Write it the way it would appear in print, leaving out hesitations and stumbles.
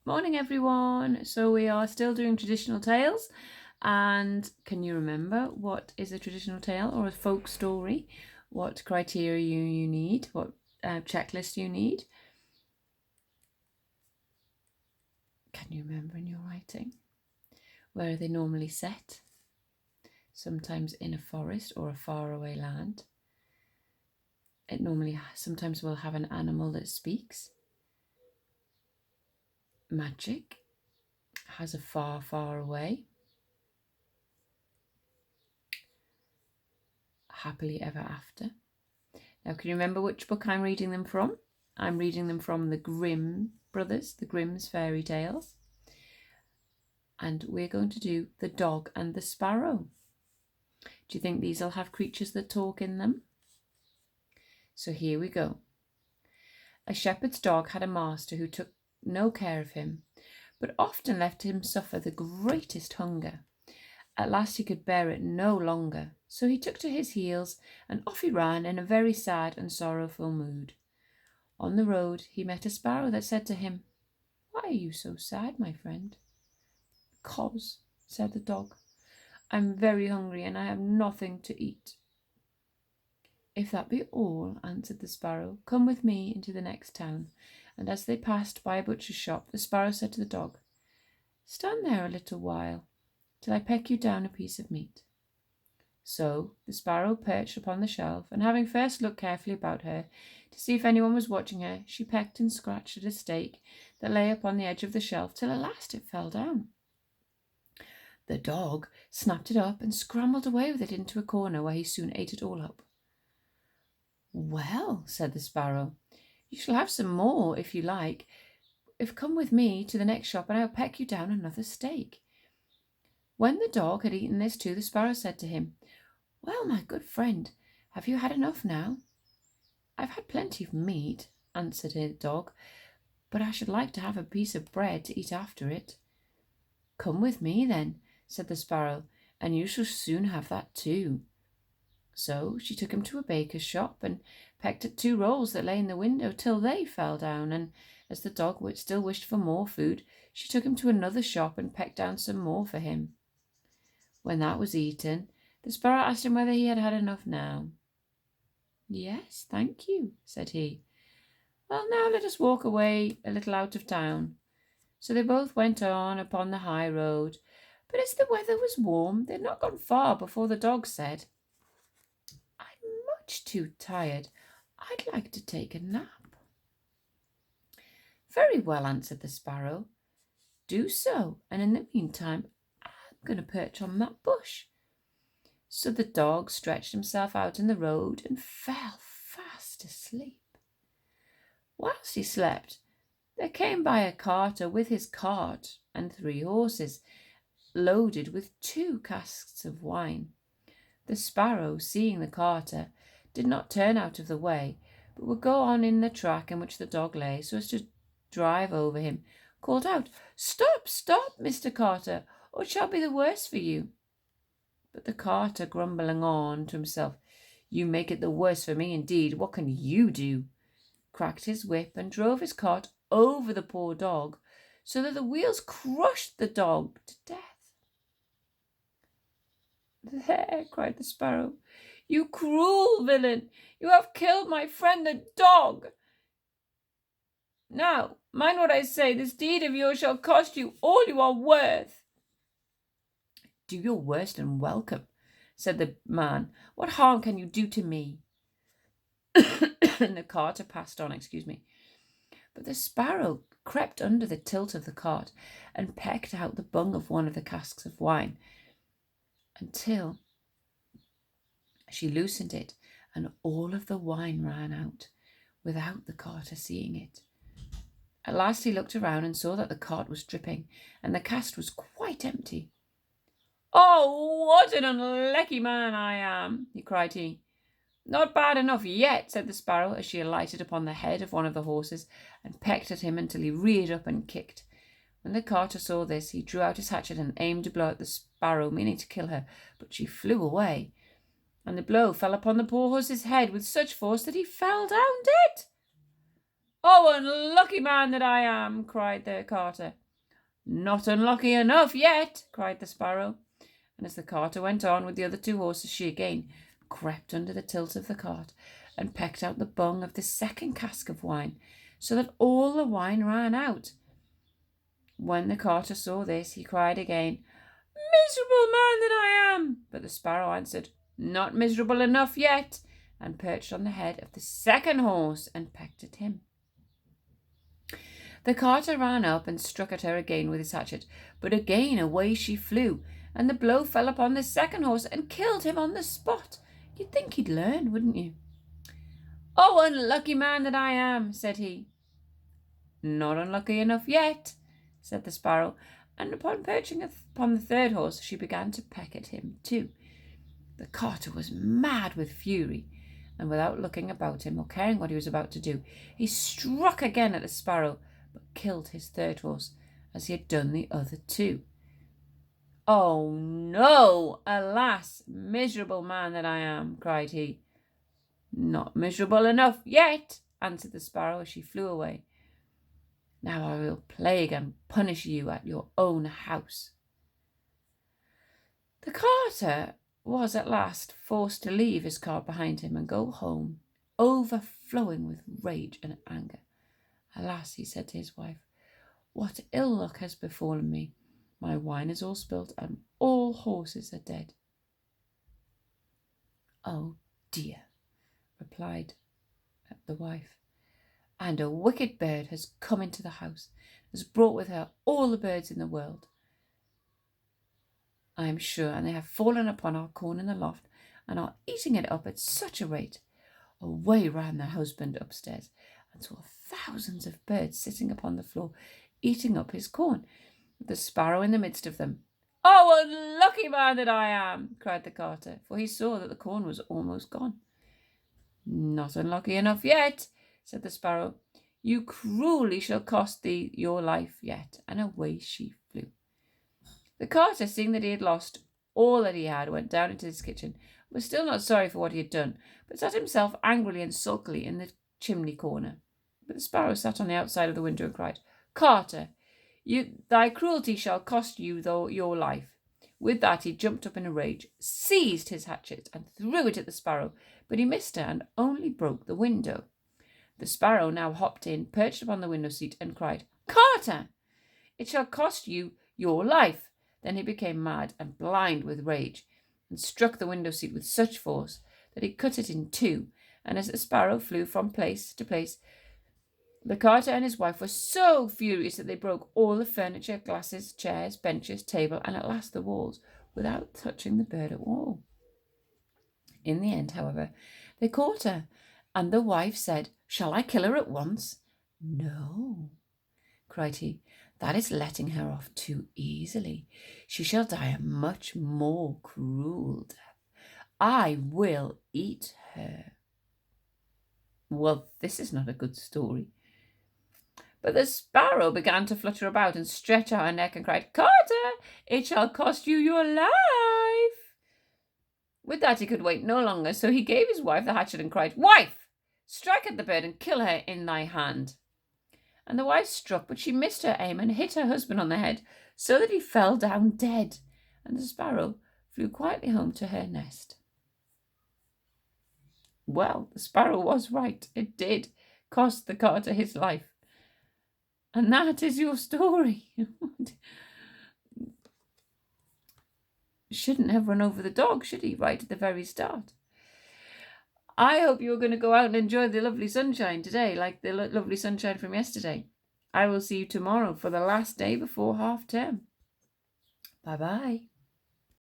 Morning everyone. So we are still doing traditional tales, and can you remember what is a traditional tale or a folk story? What criteria you need, what checklist you need? Can you remember in your writing? Where are they normally set? Sometimes in a forest or a faraway land. It normally sometimes will have an animal that speaks. Magic has a far, far away. Happily ever after. Now, can you remember which book I'm reading them from? I'm reading them from the Grimm brothers, the Grimm's fairy tales. And we're going to do The Dog and the Sparrow. Do you think these will have creatures that talk in them? So here we go. A shepherd's dog had a master who took no care of him, but often left him suffer the greatest hunger. At last he could bear it no longer, so he took to his heels, and off he ran in a very sad and sorrowful mood. On the road he met a sparrow that said to him, "Why are you so sad, my friend?" "Because," said the dog, "I'm very hungry and I have nothing to eat." "If that be all," answered the sparrow, "come with me into the next town." And as they passed by a butcher's shop, the sparrow said to the dog, "Stand there a little while, till I peck you down a piece of meat." So the sparrow perched upon the shelf, and having first looked carefully about her to see if anyone was watching her, she pecked and scratched at a steak that lay upon the edge of the shelf, till at last it fell down. The dog snapped it up and scrambled away with it into a corner, where he soon ate it all up. "Well," said the sparrow, "you shall have some more if you like, if come with me to the next shop, and I will peck you down another steak." When the dog had eaten this too, the sparrow said to him, "Well, my good friend, have you had enough now?" "I've had plenty of meat," answered the dog, "but I should like to have a piece of bread to eat after it." "Come with me, then," said the sparrow, "and you shall soon have that too." So she took him to a baker's shop, and pecked at 2 rolls that lay in the window till they fell down, and as the dog still wished for more food, she took him to another shop and pecked down some more for him. When that was eaten, the sparrow asked him whether he had had enough now. "Yes, thank you," said he. "Well, now let us walk away a little out of town." So they both went on upon the high road, but as the weather was warm, they had not gone far before the dog said, "I'm much too tired. I'd like to take a nap." "Very well," answered the sparrow. "Do so, and in the meantime, I'm going to perch on that bush." So the dog stretched himself out in the road and fell fast asleep. Whilst he slept, there came by a carter with his cart and 3 horses, loaded with 2 casks of wine. The sparrow, seeing the carter, did not turn out of the way, but would go on in the track in which the dog lay, so as to drive over him, called out, "Stop, stop, Mr. Carter, or it shall be the worse for you." But the carter, grumbling on to himself, "You make it the worse for me indeed. What can you do?" cracked his whip and drove his cart over the poor dog, so that the wheels crushed the dog to death. "There," cried the sparrow, "you cruel villain, you have killed my friend the dog. Now, mind what I say, this deed of yours shall cost you all you are worth." "Do your worst and welcome," said the man. "What harm can you do to me?" And the carter passed on, But the sparrow crept under the tilt of the cart and pecked out the bung of one of the casks of wine until she loosened it, and all of the wine ran out without the carter seeing it. At last he looked around and saw that the cart was dripping and the cask was quite empty. "Oh, what an unlucky man I am!" cried he. "Not bad enough yet," said the sparrow, as she alighted upon the head of one of the horses and pecked at him until he reared up and kicked. When the carter saw this, he drew out his hatchet and aimed a blow at the sparrow, meaning to kill her, but she flew away, and the blow fell upon the poor horse's head with such force that he fell down dead. "Oh, unlucky man that I am!" cried the carter. "Not unlucky enough yet," cried the Sparrow. And as the carter went on with the other two horses, she again crept under the tilt of the cart and pecked out the bung of the second cask of wine, so that all the wine ran out. When the carter saw this, he cried again, "Miserable man that I am!" But the Sparrow answered, "Not miserable enough yet," and perched on the head of the second horse and pecked at him. The carter ran up and struck at her again with his hatchet, but again away she flew, and the blow fell upon the second horse and killed him on the spot. You'd think he'd learn, wouldn't you? "Oh, unlucky man that I am," said he. "Not unlucky enough yet," said the Sparrow, and upon perching upon the third horse, she began to peck at him too. The carter was mad with fury, and without looking about him or caring what he was about to do, he struck again at the Sparrow, but killed his third horse as he had done the other two. "Oh no! Alas, miserable man that I am!" cried he. "Not miserable enough yet," answered the Sparrow as she flew away. "Now I will plague and punish you at your own house." The carter was at last forced to leave his cart behind him and go home, overflowing with rage and anger. "Alas," he said to his wife, "what ill luck has befallen me. My wine is all spilt and all horses are dead." "Oh dear," replied the wife, "and a wicked bird has come into the house, has brought with her all the birds in the world, I am sure, and they have fallen upon our corn in the loft and are eating it up at such a rate." Away ran the husband upstairs and saw thousands of birds sitting upon the floor, eating up his corn, with the Sparrow in the midst of them. "Oh, unlucky man that I am!" cried the carter, for he saw that the corn was almost gone. "Not unlucky enough yet," said the Sparrow. "You cruelly shall cost thee your life yet." And away she flew. The carter, seeing that he had lost all that he had, went down into his kitchen, was still not sorry for what he had done, but sat himself angrily and sulkily in the chimney corner. But the Sparrow sat on the outside of the window and cried, "Carter, thy cruelty shall cost you your life." With that he jumped up in a rage, seized his hatchet and threw it at the Sparrow, but he missed her and only broke the window. The Sparrow now hopped in, perched upon the window seat, and cried, "Carter, it shall cost you your life." Then he became mad and blind with rage, and struck the window seat with such force that he cut it in two, and as the Sparrow flew from place to place, the carter and his wife were so furious that they broke all the furniture, glasses, chairs, benches, table, and at last the walls, without touching the bird at all. In the end, however, they caught her, and the wife said, "Shall I kill her at once?" "No," cried he, "that is letting her off too easily. She shall die a much more cruel death. I will eat her." Well, this is not a good story. But the Sparrow began to flutter about and stretch out her neck and cried, "Carter, it shall cost you your life." With that he could wait no longer, so he gave his wife the hatchet and cried, "Wife, strike at the bird and kill her in thy hand." And the wife struck, but she missed her aim and hit her husband on the head, so that he fell down dead, and the Sparrow flew quietly home to her nest. Well, the Sparrow was right. It did cost the carter his life. And that is your story. Shouldn't have run over the dog, should he, right at the very start? I hope you're going to go out and enjoy the lovely sunshine today, like the lovely sunshine from yesterday. I will see you tomorrow for the last day before half term. Bye-bye.